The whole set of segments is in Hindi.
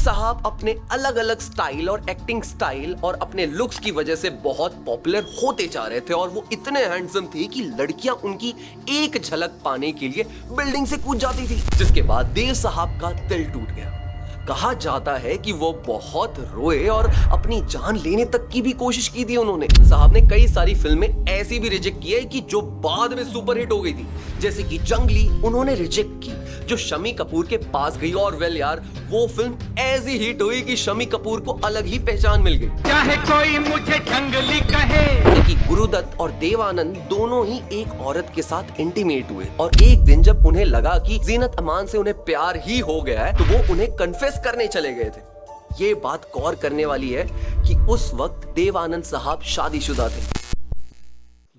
साहब अपने अलग अलग स्टाइल और एक्टिंग स्टाइल और अपने लुक्स की वजह से बहुत पॉपुलर होते जा रहे थे और वो इतने हैंडसम थे कि लड़कियां उनकी एक झलक पाने के लिए बिल्डिंग से कूद जाती थी, जिसके बाद देव साहब का दिल टूट गया। कहा जाता है कि वो बहुत रोए और अपनी जान लेने तक की भी कोशिश की थी उन्होंने। साहब ने कई सारी फिल्में ऐसी भी रिजेक्ट की है कि जो बाद में सुपरहिट हो गई थी, जैसे कि जंगली उन्होंने रिजेक्ट की जो शम्मी कपूर के पास गई, और वेल यार वो फिल्म ऐसी हिट हुई कि शम्मी कपूर को अलग ही पहचान मिल गई। चाहे कोई मुझे जंगली कहे। कि गुरुदत्त और देव आनंद दोनों ही एक औरत के साथ इंटीमेट हुए और एक दिन जब उन्हें लगा कि जीनत अमान से उन्हें प्यार ही हो गया है तो वो उन्हें कन्फेस करने चले गए थे। ये बात गौर करने वाली है कि उस वक्त देव आनंद साहब शादीशुदा थे।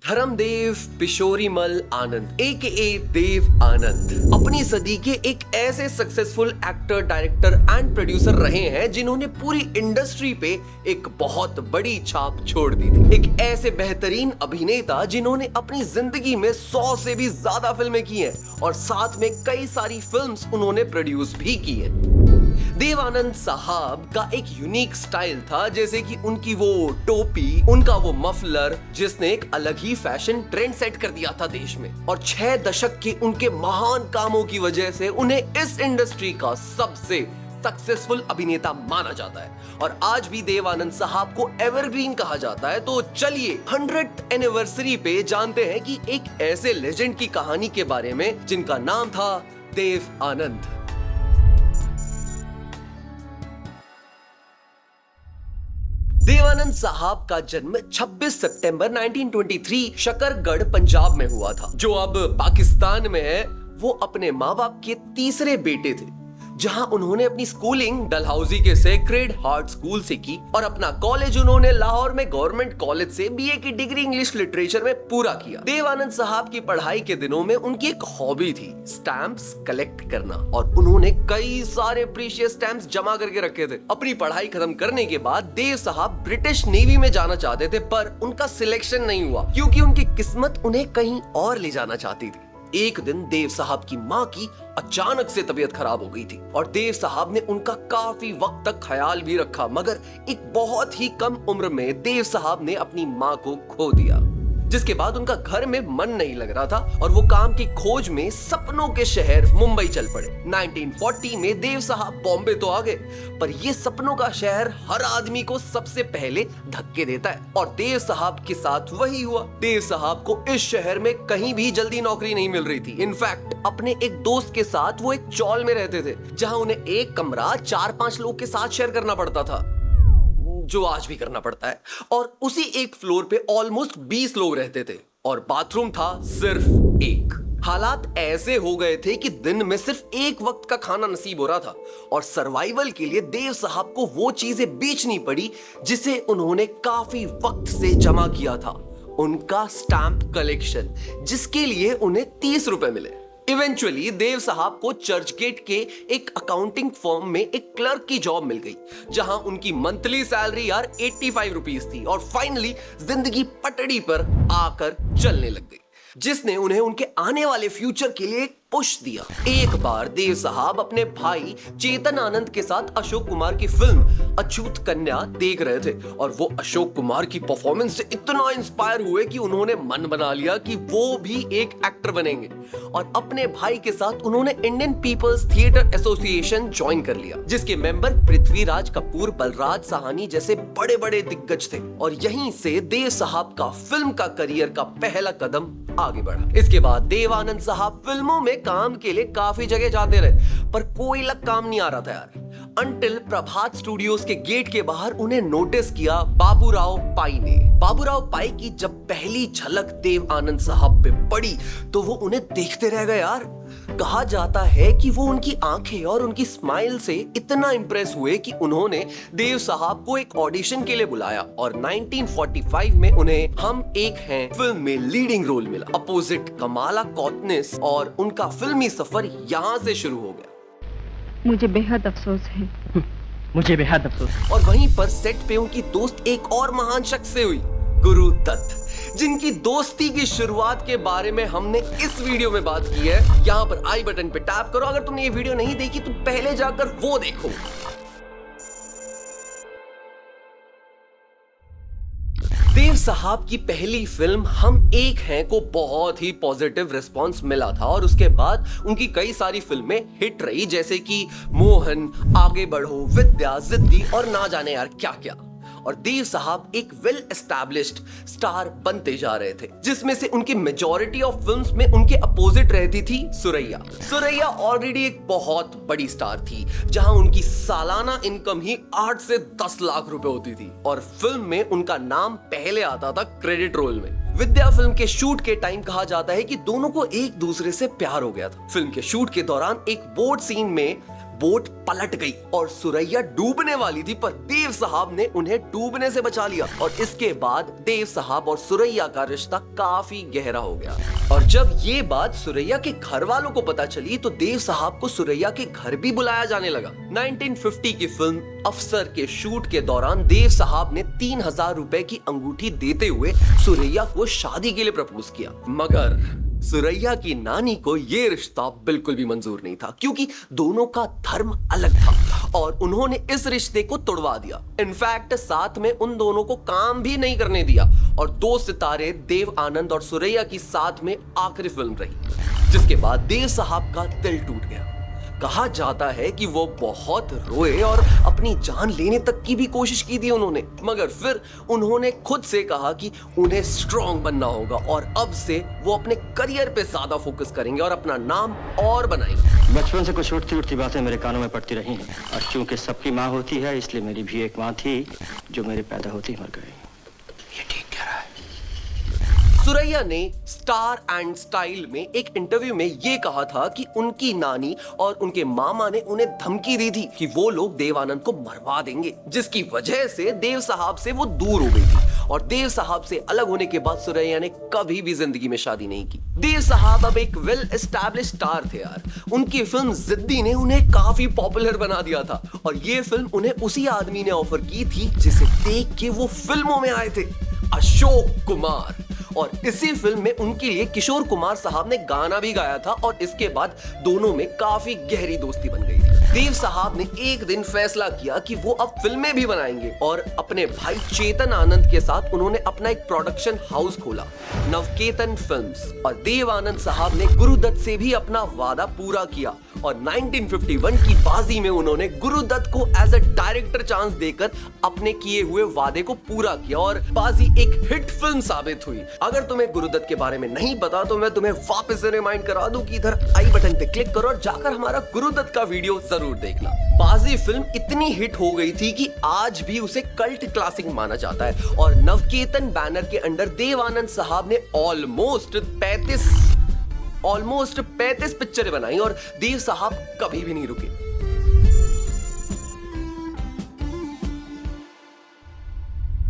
धर्मदेव पिशोरीमल आनंद AKA देव आनंद अपनी सदी के एक ऐसे successful actor, director and producer रहे हैं जिन्होंने पूरी इंडस्ट्री पे एक बहुत बड़ी छाप छोड़ दी थी। एक ऐसे बेहतरीन अभिनेता जिन्होंने अपनी जिंदगी में 100 से भी ज्यादा फिल्में की हैं और साथ में कई सारी फिल्म्स उन्होंने प्रोड्यूस भी की हैं। देव आनंद साहब का एक यूनिक स्टाइल था, जैसे कि उनकी वो टोपी, उनका वो मफलर जिसने एक अलग ही फैशन ट्रेंड सेट कर दिया था देश में, और 6 दशक के उनके महान कामों की वजह से उन्हें इस इंडस्ट्री का सबसे सक्सेसफुल अभिनेता माना जाता है और आज भी देव आनंद साहब को एवरग्रीन कहा जाता है। तो चलिए 100th एनिवर्सरी पे जानते हैं कि एक ऐसे लेजेंड की कहानी के बारे में जिनका नाम था देव आनंद। देवानंद साहब का जन्म 26 सितंबर 1923 शकरगढ़ पंजाब में हुआ था, जो अब पाकिस्तान में है। वो अपने माँ बाप के तीसरे बेटे थे, जहां उन्होंने अपनी स्कूलिंग डलहौजी के सेक्रेड हार्ट स्कूल से की और अपना कॉलेज उन्होंने लाहौर में गवर्नमेंट कॉलेज से BA की डिग्री इंग्लिश लिटरेचर में पूरा किया। देवानंद साहब की पढ़ाई के दिनों में उनकी एक हॉबी थी स्टैम्प्स कलेक्ट करना और उन्होंने कई सारे प्रीशियस स्टैम्प्स जमा करके रखे थे। अपनी पढ़ाई खत्म करने के बाद देव साहब ब्रिटिश नेवी में जाना चाहते थे, पर उनका सिलेक्शन नहीं हुआ क्योंकि उनकी किस्मत उन्हें कहीं और ले जाना चाहती थी। एक दिन देव साहब की माँ की अचानक से तबीयत खराब हो गई थी और देव साहब ने उनका काफी वक्त तक ख्याल भी रखा, मगर एक बहुत ही कम उम्र में देव साहब ने अपनी माँ को खो दिया, जिसके बाद उनका घर में मन नहीं लग रहा था और वो काम की खोज में सपनों के शहर मुंबई चल पड़े। 1940 में देव साहब बॉम्बे तो आ गए, पर ये सपनों का शहर हर आदमी को सबसे पहले धक्के देता है और देव साहब के साथ वही हुआ। देव साहब को इस शहर में कहीं भी जल्दी नौकरी नहीं मिल रही थी। इनफैक्ट अपने एक दोस्त के साथ वो एक चौल में रहते थे, जहां उन्हें एक कमरा 4-5 लोग के साथ शेयर करना पड़ता था, जो आज भी करना पड़ता है, और उसी एक फ्लोर पे ऑलमोस्ट 20 लोग रहते थे और बाथरूम था सिर्फ एक। हालात ऐसे हो गए थे कि दिन में सिर्फ एक वक्त का खाना नसीब हो रहा था और सर्वाइवल के लिए देव साहब को वो चीजें बेचनी पड़ी जिसे उन्होंने काफी वक्त से जमा किया था, उनका स्टैम्प कलेक्शन, जिसके लिए उन्हें 30 रुपए मिले। इवेंचुअली देव साहब को चर्चगेट के एक अकाउंटिंग फर्म में एक क्लर्क की जॉब मिल गई, जहां उनकी मंथली सैलरी यार 85 रुपीस थी और फाइनली जिंदगी पटड़ी पर आकर चलने लग गई, जिसने उन्हें उनके आने वाले फ्यूचर के लिए पुश दिया। एक बार देव साहब अपने भाई चेतन आनंद के साथ अशोक कुमार की फिल्म अछूत कन्या देख रहे थे और वो अशोक कुमार की परफॉर्मेंस से इतना इंस्पायर हुए कि उन्होंने मन बना लिया कि वो भी एक एक्टर बनेंगे और अपने भाई के साथ उन्होंने Indian people's theatre association join कर लिया, जिसके मेंबर पृथ्वीराज कपूर, बलराज साहनी जैसे बड़े बड़े दिग्गज थे और यहीं से देव साहब का फिल्म का करियर का पहला कदम आगे बढ़ा। इसके बाद देव आनंद साहब फिल्मों में काम के लिए काफी जगह जाते रहे, पर कोई लग काम नहीं आ रहा था यार, अंटिल प्रभात स्टूडियोज के गेट के बाहर उन्हें नोटिस किया बाबूराव पाई ने। बाबूराव पाई की जब पहली झलक देव आनंद साहब पे पड़ी तो वो उन्हें देखते रह गए यार। कहा जाता है कि वो उनकी आंखें और उनकी स्माइल से इतना इंप्रेस हुए कि उन्होंने देव साहब को एक ऑडिशन के लिए बुलाया और 1945 में उन्हें हम एक हैं फिल्म में लीडिंग रोल मिला अपोजिट कमाला कौतनिस और उनका फिल्मी सफर यहाँ से शुरू हो गया। मुझे बेहद अफसोस है। मुझे बेहद अफसोस। और वहीं पर सेट पे उनकी दोस्त एक और महान शख्स से हुई, गुरुदत्त, जिनकी दोस्ती की शुरुआत के बारे में हमने इस वीडियो में बात की है। यहाँ पर आई बटन पे टैप करो अगर तुमने ये वीडियो नहीं देखी तो पहले जाकर वो देखो। साहब की पहली फिल्म हम एक हैं को बहुत ही पॉजिटिव रिस्पांस मिला था और उसके बाद उनकी कई सारी फिल्में हिट रही, जैसे कि मोहन, आगे बढ़ो, विद्या, जिद्दी और ना जाने यार क्या क्या। और देव साहब एक वेल एस्टैब्लिश्ड स्टार बनते जा रहे थे, जिसमें से उनकी मेजॉरिटी ऑफ फिल्म्स में उनके अपोजिट रहती थी सुरैया। सुरैया ऑलरेडी एक बहुत बड़ी स्टार थी, जहां उनकी सालाना इनकम ही 8 से 10 लाख रुपए होती थी और फिल्म में उनका नाम पहले आता था क्रेडिट रोल में। विद्या फिल्म के शूट के टाइम कहा जाता है कि दोनों को एक दूसरे से प्यार हो गया था। फिल्म के शूट के दौरान एक बोट सीन में बोट पलट गई और सुरैया डूबने वाली थी, पर देव साहब ने उन्हें डूबने से बचा लिया और इसके बाद देव साहब और सुरैया का रिश्ता काफी गहरा हो गया। और जब ये बात सुरैया के घर वालों को पता चली तो देव साहब को सुरैया के घर भी बुलाया जाने लगा। 1950 की फिल्म अफसर के शूट के दौरान देव साहब ने 3000 रुपए की अंगूठी देते हुए सुरैया को शादी के लिए प्रपोज किया, मगर सुरैया की नानी को यह रिश्ता बिल्कुल भी मंजूर नहीं था, क्योंकि दोनों का धर्म अलग था और उन्होंने इस रिश्ते को तोड़वा दिया। इनफैक्ट साथ में उन दोनों को काम भी नहीं करने दिया और 2 सितारे देव आनंद और सुरैया की साथ में आखिरी फिल्म रही, जिसके बाद देव साहब का दिल टूट गया। कहा जाता है कि वो बहुत रोए और अपनी जान लेने तक की भी कोशिश की थी उन्होंने, मगर फिर उन्होंने खुद से कहा कि उन्हें स्ट्रॉन्ग बनना होगा और अब से वो अपने करियर पे ज्यादा फोकस करेंगे और अपना नाम और बनाएंगे। बचपन से कुछ उठती उठती बातें मेरे कानों में पड़ती रही हैं और चूंकि सबकी माँ होती है इसलिए मेरी भी एक माँ थी जो मेरे पैदा होती मर गई। ये ठीक कह रहा है। सुरैया ने स्टार एंड स्टाइल में एक इंटरव्यू में ये कहा था कि उनकी नानी और उनके मामा ने उन्हें धमकी दी थी कि वो लोग देव आनंद को मरवा देंगे, जिसकी वजह से देव साहब से वो दूर हो गई थी और देव साहब से अलग होने के बाद सुरैया ने कभी भी जिंदगी में शादी नहीं की। देव साहब अब एक वेल एस्टैब्लिश्ड स्टार थे यार। उनकी फिल्म जिद्दी ने उन्हें काफी पॉपुलर बना दिया था और ये फिल्म उन्हें उसी आदमी ने ऑफर की थी जिसे देख के वो फिल्मों में आए थे, अशोक कुमार। और इसी फिल्म में उनके लिए किशोर कुमार साहब ने गाना भी गाया था और इसके बाद दोनों में काफी गहरी दोस्ती बन गई थी। देव साहब ने एक दिन फैसला किया कि वो अब फिल्में भी बनाएंगे और अपने भाई चेतन आनंद के साथ उन्होंने अपना एक प्रोडक्शन हाउस खोला, नवकेतन फिल्म्स। और देव आनंद साहब ने गुरुदत्त से भी अपना वादा पूरा किया और 1951 की बाजी में उन्होंने गुरुदत्त को एज अ डायरेक्टर चांस देकर अपने किए हुए वादे को पूरा किया और बाजी एक हिट फिल्म साबित हुई। अगर तुम्हें गुरुदत्त के बारे में नहीं पता तो मैं तुम्हें वापस से रिमाइंड करा दूं कि इधर आई बटन पे क्लिक करो और जाकर हमारा गुरुदत्त का वीडियो जरूर देखना। बाजी फिल्म इतनी हिट हो गई थी कि आज भी उसे कल्ट क्लासिक माना जाता है और नवकेतन बैनर के अंडर देव आनंद साहब ने ऑलमोस्ट 35 पिक्चरें बनाई और देव साहब कभी भी नहीं रुके।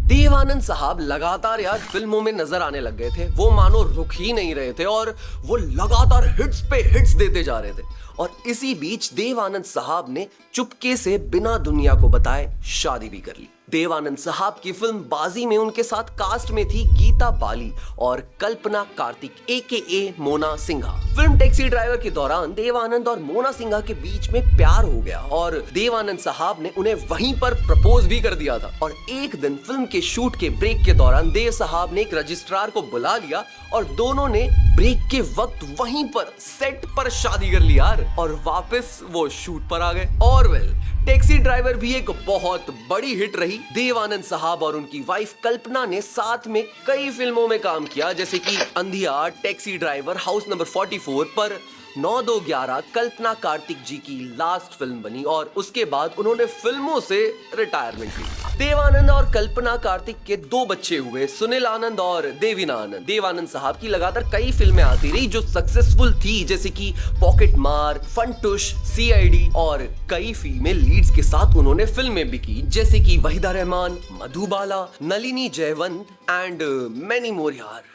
देव आनंद साहब लगातार यार फिल्मों में नजर आने लग गए थे, वो मानो रुक ही नहीं रहे थे और वो लगातार हिट्स पे हिट्स देते जा रहे थे। और इसी बीच देव आनंद साहब ने चुपके से बिना दुनिया को बताए शादी भी कर ली। देव आनंद साहब की फिल्म बाजी में उनके साथ कास्ट में थी गीता बाली और Kalpana Kartik AKA Mona Singha. Film Taxi Driver के दौरान देव आनंद और मोना सिंघा के बीच में प्यार हो गया और देव आनंद साहब ने उन्हें वहीं पर प्रपोज भी कर दिया था। और एक दिन फिल्म के शूट के ब्रेक के दौरान देव साहब ने एक रजिस्ट्रार को बुला लिया और दोनों ने ब्रेक के वक्त वहीं पर सेट पर शादी कर ली यार और वापस वो शूट पर आ गए। और टैक्सी ड्राइवर भी एक बहुत बड़ी हिट रही। देव आनंद साहब और उनकी वाइफ कल्पना ने साथ में कई फिल्मों में काम किया, जैसे कि अंधिया, टैक्सी ड्राइवर, हाउस नंबर 44, पर 9-2-11 कल्पना कार्तिक जी की लास्ट फिल्म बनी और उसके बाद उन्होंने फिल्मों से रिटायरमेंट ली। देव आनंद और कल्पना कार्तिक के 2 बच्चे हुए, सुनील आनंद और देवीना आनंद। देव आनंद साहब की लगातार कई फिल्में आती रही जो सक्सेसफुल थी, जैसे कि पॉकेट मार, फंटुश, CID और कई फीमेल लीड्स के साथ उन्होंने फिल्में भी की, जैसे कि वहीदा रहमान, मधुबाला, नलिनी जयवंत एंड मैनी मोर यार।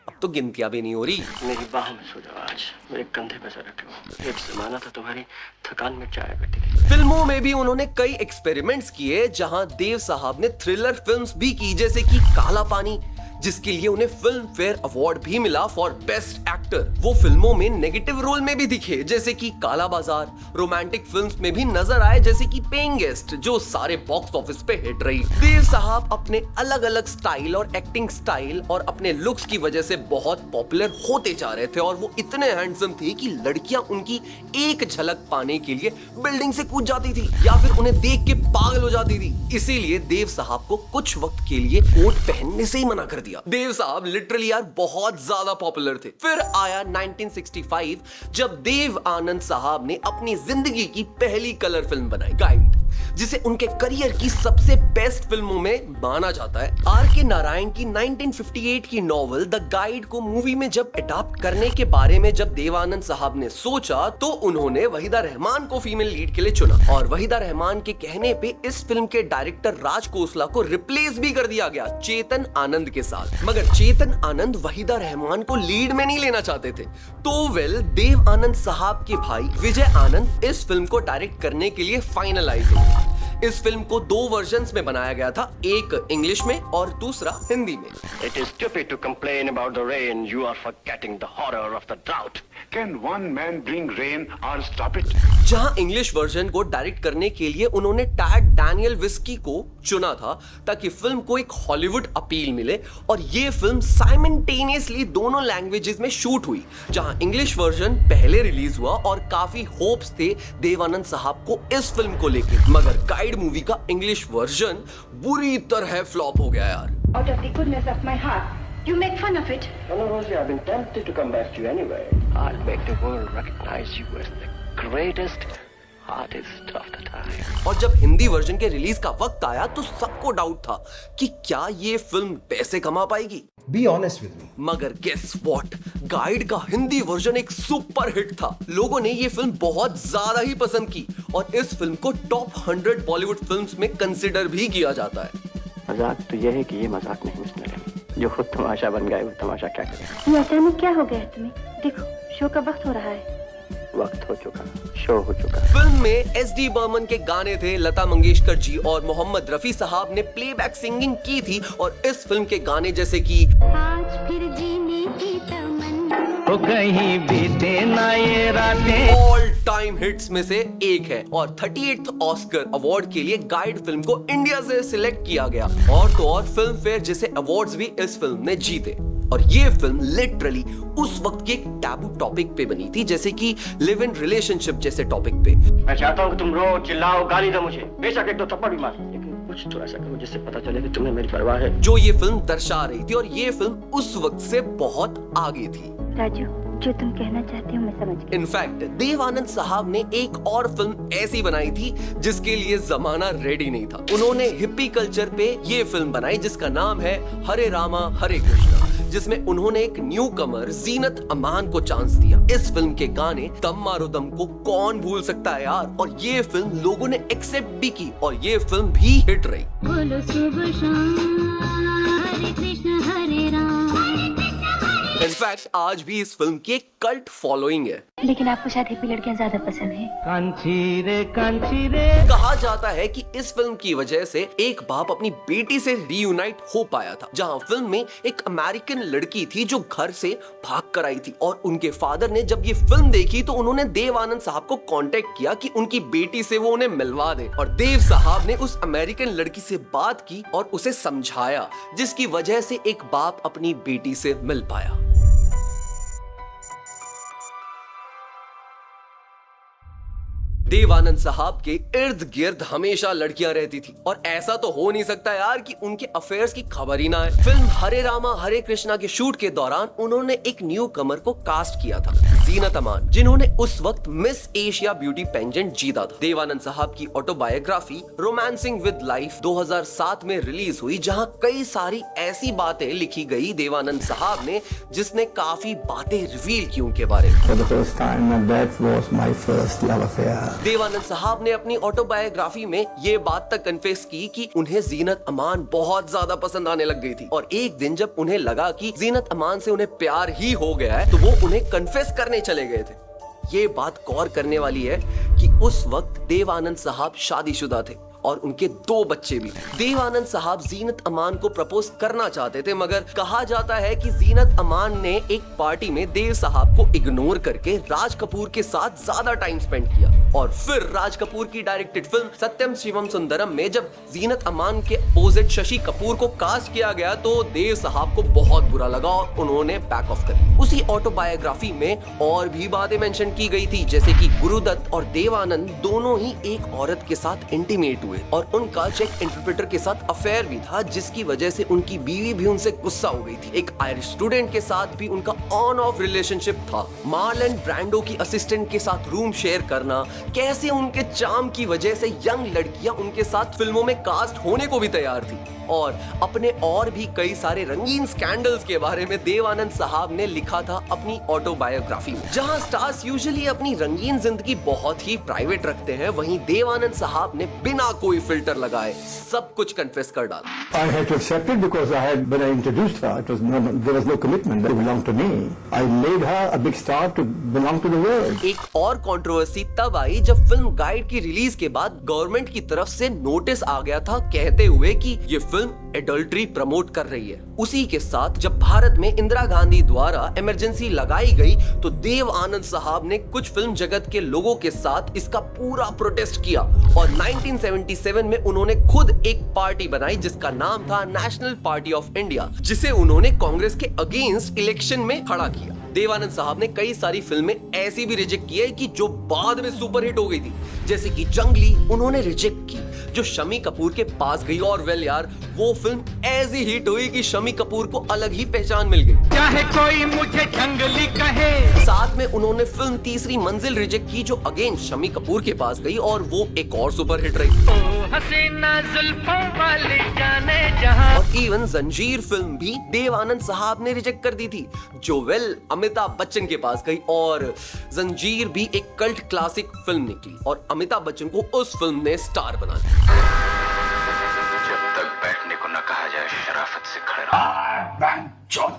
अब तो गिनतियां भी नहीं हो रही। मेरी बाहों में सो जाओ, आज मेरे कंधे पे सर रखे हो। एक जमाना था तुम्हारी थकान में चाय करती थी। फिल्मों में भी उन्होंने कई एक्सपेरिमेंट्स किए, जहां देव साहब ने थ्रिलर फिल्म्स भी की, जैसे कि काला पानी, जिसके लिए उन्हें फिल्म फेयर अवार्ड भी मिला फॉर बेस्ट एक्टर। वो फिल्मों में नेगेटिव रोल में भी दिखे जैसे कि काला बाजार, रोमांटिक फिल्म्स में भी नजर आए जैसे कि पेइंग गेस्ट, जो सारे बॉक्स ऑफिस पे हिट रही। देव साहब अपने अलग अलग स्टाइल और एक्टिंग स्टाइल और अपने लुक्स की वजह से बहुत पॉपुलर होते जा रहे थे और वो इतने हैंडसम थे कि लड़कियां उनकी एक झलक पाने के लिए बिल्डिंग से कूद जाती थी या फिर उन्हें देख के पागल हो जाती थी। इसीलिए देव साहब को कुछ वक्त के लिए कोट पहनने से ही मना कर दिया। देव साहब लिटरली यार बहुत ज्यादा पॉपुलर थे। फिर आया 1965 जब देव आनंद साहब ने अपनी जिंदगी की पहली कलर फिल्म बनाई, गाइड, जिसे उनके करियर की सबसे बेस्ट फिल्मों में माना जाता है। R.K. नारायण की 1958 की नॉवल द गाइड को मूवी में जब अडॉप्ट करने के बारे में जब देवानंद साहब ने सोचा तो उन्होंने वहीदा रहमान को फीमेल लीड के लिए चुना और वहीदा रहमान के कहने पे इस फिल्म के डायरेक्टर राज कोसला को रिप्लेस भी कर दिया गया चेतन आनंद के साथ। मगर चेतन आनंद वहीदा रहमान को लीड में नहीं लेना चाहते थे, तो देव आनंद साहब के भाई विजय आनंद इस फिल्म को डायरेक्ट करने के लिए फाइनलाइज हुए। इस फिल्म को 2 वर्जन्स में बनाया गया था, एक इंग्लिश में और दूसरा हिंदी में। It is stupid to complain about the rain. You are forgetting the horror of the drought. Can one man bring rain or stop it? जहां इंग्लिश वर्जन को डायरेक्ट करने के लिए उन्होंने टैड डैनियल विस्की को चुना था ताकि फिल्म को एक हॉलीवुड अपील मिले और ये फिल्म साइमल्टेनियसली दोनों लैंग्वेजेस में शूट हुई। जहां इंग्लिश वर्जन पहले रिलीज हुआ और काफी होप्स थे देवानंद साहब को इस फिल्म को लेकर, मगर गाइड मूवी का इंग्लिश वर्जन बुरी तरह फ्लॉप हो गया यार। Out of the goodness of my heart, you make fun of it. Well, Rosie, I've been tempted to come back to you anyway. I'll make the world recognize you as the greatest artist of the time. और जब हिंदी वर्जन के रिलीज का वक्त आया तो सबको डाउट था कि क्या ये फिल्म पैसे कमा पाएगी। Be honest with me. मगर गेस व्हाट, गाइड का हिंदी वर्जन एक सुपर हिट था। लोगों ने ये फिल्म बहुत ज्यादा ही पसंद की और इस फिल्म को टॉप 100 बॉलीवुड फिल्म्स में कंसिडर भी किया जाता है। मजाक तो यह है कि ये मजाक नहीं मिस्टर, जो खुद तमाशा बन गए वो तमाशा क्या करे। ये अचानक क्या हो गया है तुम्हें? देखो, शो का वक्त हो रहा है। वक्त हो चुका, शो हो चुका। फिल्म में SD बर्मन के गाने थे, लता मंगेशकर जी और मोहम्मद रफी साहब ने प्लेबैक सिंगिंग की थी और इस फिल्म के गाने जैसे कि आज फिर जीने की तमन्ना हो कहीं बीते ना ये रातें। ऑल टाइम हिट्स में से एक है और 38th ऑस्कर अवार्ड के लिए गाइड फिल्म को इंडिया से सिलेक्ट किया गया और तो और फिल्म फेयर जैसे अवार्ड्स भी इस फिल्म ने जीते। और ये फिल्म लिटरली उस वक्त के एक टैबू टॉपिक पे बनी थी, जैसे कि लिव इन रिलेशनशिप जैसे टॉपिक पे। मैं चाहता हूँ कि तुम रो, चिल्लाओ, गाली दो मुझे, बेशक एक दो थप्पड़ भी मार, लेकिन कुछ तो ऐसा करो जिससे पता चले कि तुम्हें मेरी परवाह है। जो ये फिल्म दर्शा रही थी और ये फिल्म उस वक्त से बहुत आगे थी। राजू, जो तुम कहना चाहते हो मैं समझ गई। इनफैक्ट देव आनंद साहब ने एक और फिल्म ऐसी बनाई थी जिसके लिए जमाना रेडी नहीं था। उन्होंने हिप्पी कल्चर पे ये फिल्म बनाई जिसका नाम है हरे रामा हरे कृष्णा, जिसमें उन्होंने एक न्यू कमर जीनत अमान को चांस दिया। इस फिल्म के गाने दम मारो दम को कौन भूल सकता है यार, और ये फिल्म लोगों ने एक्सेप्ट भी की और ये फिल्म भी हिट रही। बोलो सुबह शाम हरे कृष्ण हरे राम। इनफैक्ट आज भी इस फिल्म की एक कल्ट फॉलोइंग है। लेकिन आपको शायद हिप्पी लड़कियां ज्यादा पसंद है। कांची रे। कहा जाता है कि इस फिल्म की वजह से एक बाप अपनी बेटी से रीयूनाइट हो पाया था, जहां फिल्म में एक अमेरिकन लड़की थी जो घर से भाग कर आई थी और उनके फादर ने जब ये फिल्म देखी तो उन्होंने देव आनंद साहब को कांटेक्ट किया कि उनकी बेटी से वो उन्हें मिलवा दे और देव साहब ने उस अमेरिकन लड़की से बात की और उसे समझाया, जिसकी वजह से एक बाप अपनी बेटी से मिल पाया। देव आनंद साहब के इर्द गिर्द हमेशा लड़कियां रहती थी और ऐसा तो हो नहीं सकता यार कि उनके अफेयर्स की खबर ही ना है। फिल्म हरे रामा हरे कृष्णा के शूट के दौरान उन्होंने एक न्यू कमर को कास्ट किया था, जीनत अमान, जिन्होंने उस वक्त मिस एशिया ब्यूटी पेजेंट जीता था। देव आनंद साहब की ऑटोबायोग्राफी रोमांसिंग विद लाइफ 2007 में रिलीज हुई, जहां कई सारी ऐसी बातें लिखी गई देव आनंद साहब ने जिसने काफी बातें रिवील की उनके बारे में। For the first time, that was my first love affair. Dev Anand साहब ने अपनी ऑटोबायोग्राफी में ये बात तक कन्फेस की कि उन्हें जीनत अमान बहुत ज्यादा पसंद आने लग गई थी और एक दिन जब उन्हें लगा कि जीनत अमान से उन्हें प्यार ही हो गया है तो वो उन्हें कन्फेस करने चले गए थे। ये बात गौर करने वाली है कि उस वक्त देव आनंद साहब शादीशुदा थे और उनके 2 बच्चे भी। देव आनंद साहब जीनत अमान को प्रपोज करना चाहते थे, मगर कहा जाता है कि जीनत अमान ने एक पार्टी में देव साहब को इग्नोर करके राज कपूर के साथ ज्यादा टाइम स्पेंड किया। और फिर राज कपूर की डायरेक्टेड फिल्म सत्यम शिवम सुंदरम में जब जीनत अमान के अपोजिट शशि कपूर को कास्ट किया गया तो देव साहब को बहुत बुरा लगा और उन्होंने बैक ऑफ कर दी। उसी ऑटोबायोग्राफी में और भी बातें मेंशन की गई थी, जैसे कि गुरुदत्त और देव आनंद दोनों ही एक औरत के साथ इंटीमेट हुए और उनका चेक इंटरप्रेटर के साथ अफेयर भी था, जिसकी वजह से उनकी बीवी भी उनसे गुस्सा हो गई थी। एक आयरिश स्टूडेंट के साथ भी उनका ऑन ऑफ रिलेशनशिप था। मार्लन ब्रांडो की असिस्टेंट के साथ रूम शेयर करना, कैसे उनके चार्म की वजह से यंग लड़कियां उनके साथ फिल्मों में कास्ट होने को भी तैयार थी। और अपने और भी कई सारे रंगीन स्कैंडल्स के बारे में देव आनंद साहब ने लिखा था अपनी ऑटोबायोग्राफी में। जहां स्टार्स यूजुअली अपनी रंगीन जिंदगी बहुत ही प्राइवेट रखते हैं, वहीं देव आनंद साहब ने बिना कोई फिल्टर लगाए सब कुछ कन्फेस कर डाला। I had to accept it because when I introduced her, there was no commitment that belonged to me. I made her a big star to belong to the world. एक और कंट्रोवर्सी तब आई जब फिल्म गाइड की रिलीज के बाद गवर्नमेंट की तरफ से नोटिस आ गया था, कहते हुए कि ये फिल्म एडल्ट्री प्रमोट कर रही है। उसी के साथ जब भारत में इंदिरा गांधी द्वारा इमरजेंसी लगाई गई तो देव आनंद साहब ने कुछ फिल्म जगत के लोगों के साथ इसका पूरा प्रोटेस्ट किया और 1977 में उन्होंने खुद एक पार्टी बनाई जिसका नाम था नेशनल पार्टी ऑफ इंडिया, जिसे उन्होंने कांग्रेस के अगेंस्ट इलेक्शन में खड़ा किया। देव आनंद साहब ने कई सारी फिल्में ऐसी भी रिजेक्ट की है कि जो बाद में सुपरहिट हो गई थी, जैसे कि जंगली उन्होंने रिजेक्ट की जो शम्मी कपूर के पास गई, और वेल यार वो फिल्म ऐसी हिट हुई कि शम्मी कपूर को अलग ही पहचान मिल गई। चाहे कोई मुझे जंगली कहे। साथ में उन्होंने फिल्म तीसरी मंजिल रिजेक्ट की जो अगेन शम्मी कपूर के पास गई और वो एक और सुपरहिट रही। हसीना जुल्फों वाली जाने जहां। और इवन जंजीर फिल्म भी देव आनंद साहब ने रिजेक्ट कर दी थी जो वेल अमिताभ बच्चन के पास गई, और जंजीर भी एक कल्ट क्लासिक फिल्म निकली और अमिताभ बच्चन को उस फिल्म ने स्टार बना दिया। जब तक बैठने को न कहा जाए शराफत से खड़े रहो।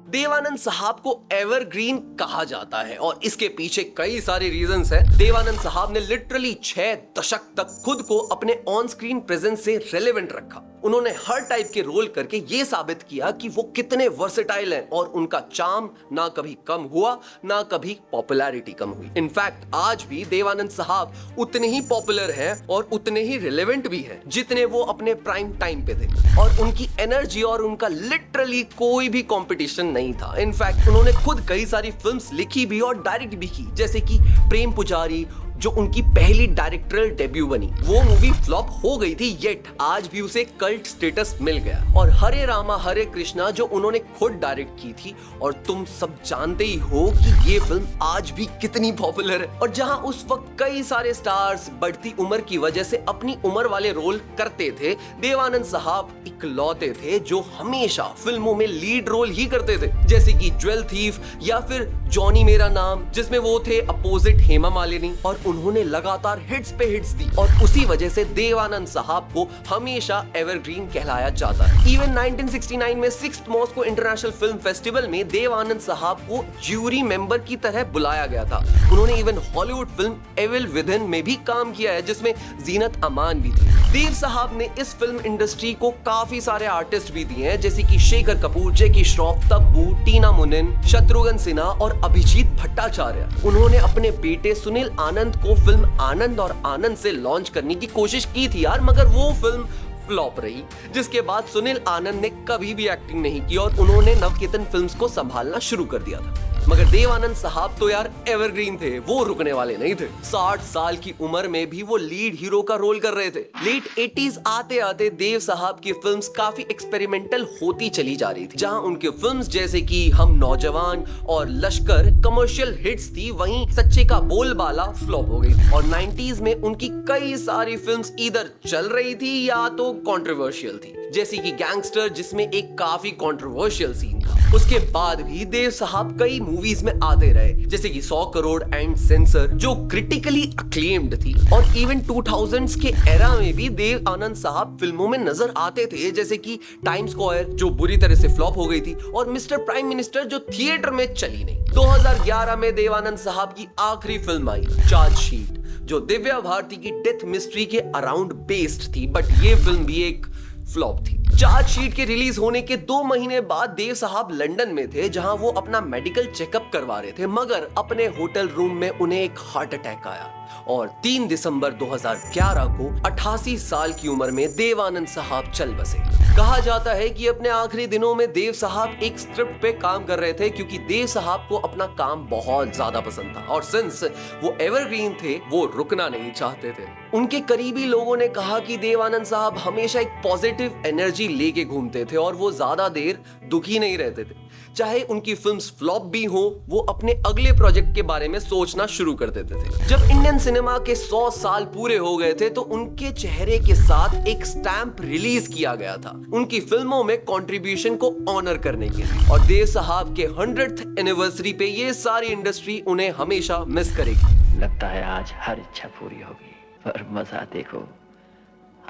देवानंद साहब को एवरग्रीन कहा जाता है और इसके पीछे कई सारे रीजंस हैं। देवानंद साहब ने लिटरली 6 दशक तक खुद को अपने ऑन स्क्रीन प्रेजेंस से रेलेवेंट रखा। उन्होंने हर टाइप के रोल करके ये साबित किया कि वो कितने वर्सेटाइल हैं और उनका चार्म ना कभी कम हुआ ना कभी पॉपुलैरिटी कम हुई। इनफैक्ट आज भी देवानंद साहब उतने ही पॉपुलर हैं और उतने ही रिलेवेंट भी हैं जितने वो अपने प्राइम टाइम पे थे, और उनकी एनर्जी और उनका लिटरली कोई भी कंपटीशन नहीं था। इनफैक्ट उन्होंने खुद कई सारी फिल्म्स लिखी भी और डायरेक्ट भी की, जैसे कि प्रेम पुजारी जो उनकी पहली डायरेक्टोरियल डेब्यू बनी। वो मूवी फ्लॉप हो गई थी, येट आज भी उसे कल्ट स्टेटस मिल गया। और हरे रामा हरे कृष्णा जो उन्होंने खुद डायरेक्ट की थी, और तुम सब जानते ही हो कि ये फिल्म आज भी कितनी पॉपुलर है। और जहां उस वक्त कई सारे स्टार्स बढ़ती उम्र की वजह से अपनी उम्र वाले रोल करते थे, देवानंद साहब इकलौते थे जो हमेशा फिल्मों में लीड रोल ही करते थे, जैसे कि ज्वेल थीफ या फिर जॉनी मेरा नाम, जिसमें वो थे अपोजिट हेमा मालिनी, और उन्होंने लगातार हिट्स पे हिट्स दी और उसी वजह से देवानंद साहब को हमेशा एवरग्रीन कहलाया जाता है। इवन 1969 में 6th Moscow international film festival में देवानंद साहब को ज्यूरी मेंबर की तरह बुलाया गया था। उन्होंने even Hollywood film evil within में भी काम किया है जिसमें जीनत अमान भी थी। देव साहब ने इस फिल्म इंडस्ट्री को काफी सारे आर्टिस्ट भी दिए हैं, जैसे कि शेखर कपूर, जैकी श्रॉफ, तब्बू, टीना मुनिन, शत्रुघ्न सिन्हा और अभिजीत भट्टाचार्य। उन्होंने अपने बेटे सुनील आनंद को फिल्म आनंद और आनंद से लॉन्च करने की कोशिश की थी यार, मगर वो फिल्म फ्लॉप रही, जिसके बाद सुनील आनंद ने कभी भी एक्टिंग नहीं की और उन्होंने नवकेतन फिल्म्स को संभालना शुरू कर दिया था। मगर देवानंद साहब तो यार एवरग्रीन थे, वो रुकने वाले नहीं थे। 60 साल की उम्र में भी वो लीड हीरो का रोल कर रहे थे। लेट 80s आते आते देव साहब की फिल्म्स काफी एक्सपेरिमेंटल होती चली जा रही थी। जहां उनके फिल्म्स जैसे कि हम नौजवान और लश्कर कमर्शियल हिट्स थी, वहीं सच्चे का बोलबाला फ्लॉप हो गई। और 90s में उनकी कई सारी फिल्म्स इधर चल रही थी या तो कंट्रोवर्शियल थी, जैसे कि गैंगस्टर जिसमें एक काफी कंट्रोवर्शियल सीन था। उसके बाद भी देव साहब कई मूवीज में आते रहे, जैसे कि 100 करोड़ एंड सेंसर जो क्रिटिकली अक्लेम्ड थी। और इवन 2000s के एरा में भी देव आनंद साहब फिल्मों में नजर आते थे, जैसे कि टाइम स्क्वायर जो बुरी तरह से फ्लॉप हो गई थी और मिस्टर प्राइम मिनिस्टर जो थिएटर में चली नहीं। 2011 में देवानंद साहब की आखिरी फिल्म आई चार्जशीट, जो दिव्या भारती की डेथ मिस्ट्री के अराउंड बेस्ड थी, बट ये फिल्म भी एक फ्लॉप थी। चार्जशीट के रिलीज होने के 2 महीने बाद देव साहब लंदन में थे, जहां वो अपना मेडिकल चेकअप करवा रहे थे, मगर अपने होटल रूम में उन्हें एक हार्ट अटैक आया और 3 दिसंबर 2011 को 88 साल की उम्र में देवानंद साहब चल बसे। कहा जाता है कि अपने आखिरी दिनों में देव साहब एक स्क्रिप्ट पे काम कर रहे थे, क्योंकि देव साहब को अपना काम बहुत ज्यादा पसंद था और सिंस वो एवरग्रीन थे, वो रुकना नहीं चाहते थे। उनके करीबी लोगों ने कहा कि देवानंद साहब हमेशा एक पॉजिटिव एनर्जी लेके घूमते थे और वो ज्यादा देर दुखी नहीं रहते थे। चाहे उनकी फिल्म्स फ्लॉप भी हो, वो अपने अगले प्रोजेक्ट के बारे में सोचना शुरू कर देते थे। जब इंडियन सिनेमा के 100 साल पूरे हो गए थे, तो उनके चेहरे के साथ एक स्टैंप रिलीज किया गया था उनकी फिल्मों में कंट्रीब्यूशन को ऑनर करने के लिए। और देव साहब के 100th एनिवर्सरी पे ये सारी इंडस्ट्री उन्हें हमेशा मिस करेगी। लगता है आज हर इच्छा पूरी होगी, पर मजा देखो,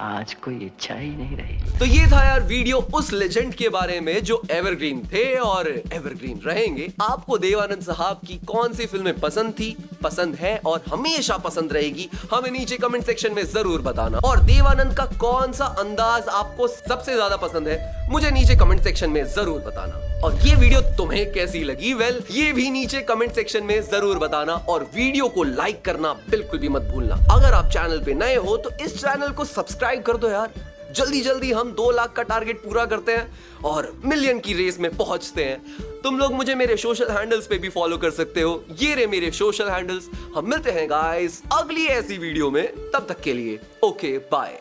आज कोई इच्छा ही नहीं रही। तो ये था यार वीडियो उस लेजेंड के बारे में जो एवरग्रीन थे और एवरग्रीन रहेंगे। आपको देवानंद साहब की कौन सी फिल्में पसंद थी, पसंद है और हमेशा पसंद रहेगी, हमें नीचे कमेंट सेक्शन में जरूर बताना। और देवानंद का कौन सा अंदाज आपको सबसे ज्यादा पसंद है, मुझे नीचे कमेंट सेक्शन में जरूर बताना। और ये वीडियो तुम्हें कैसी लगी, वेल ये भी नीचे कमेंट सेक्शन में जरूर बताना। और वीडियो को लाइक करना बिल्कुल भी मत भूलना। अगर आप चैनल पे नए हो तो इस चैनल को सब्सक्राइब कर दो यार। जल्दी जल्दी हम 2 लाख का टारगेट पूरा करते हैं और मिलियन की रेस में पहुंचते हैं। तुम लोग मुझे मेरे सोशल हैंडल्स पे भी फॉलो कर सकते हो, ये रहे मेरे सोशल हैंडल्स। हम मिलते हैं गाइस अगली ऐसी वीडियो में, तब तक के लिए ओके बाय।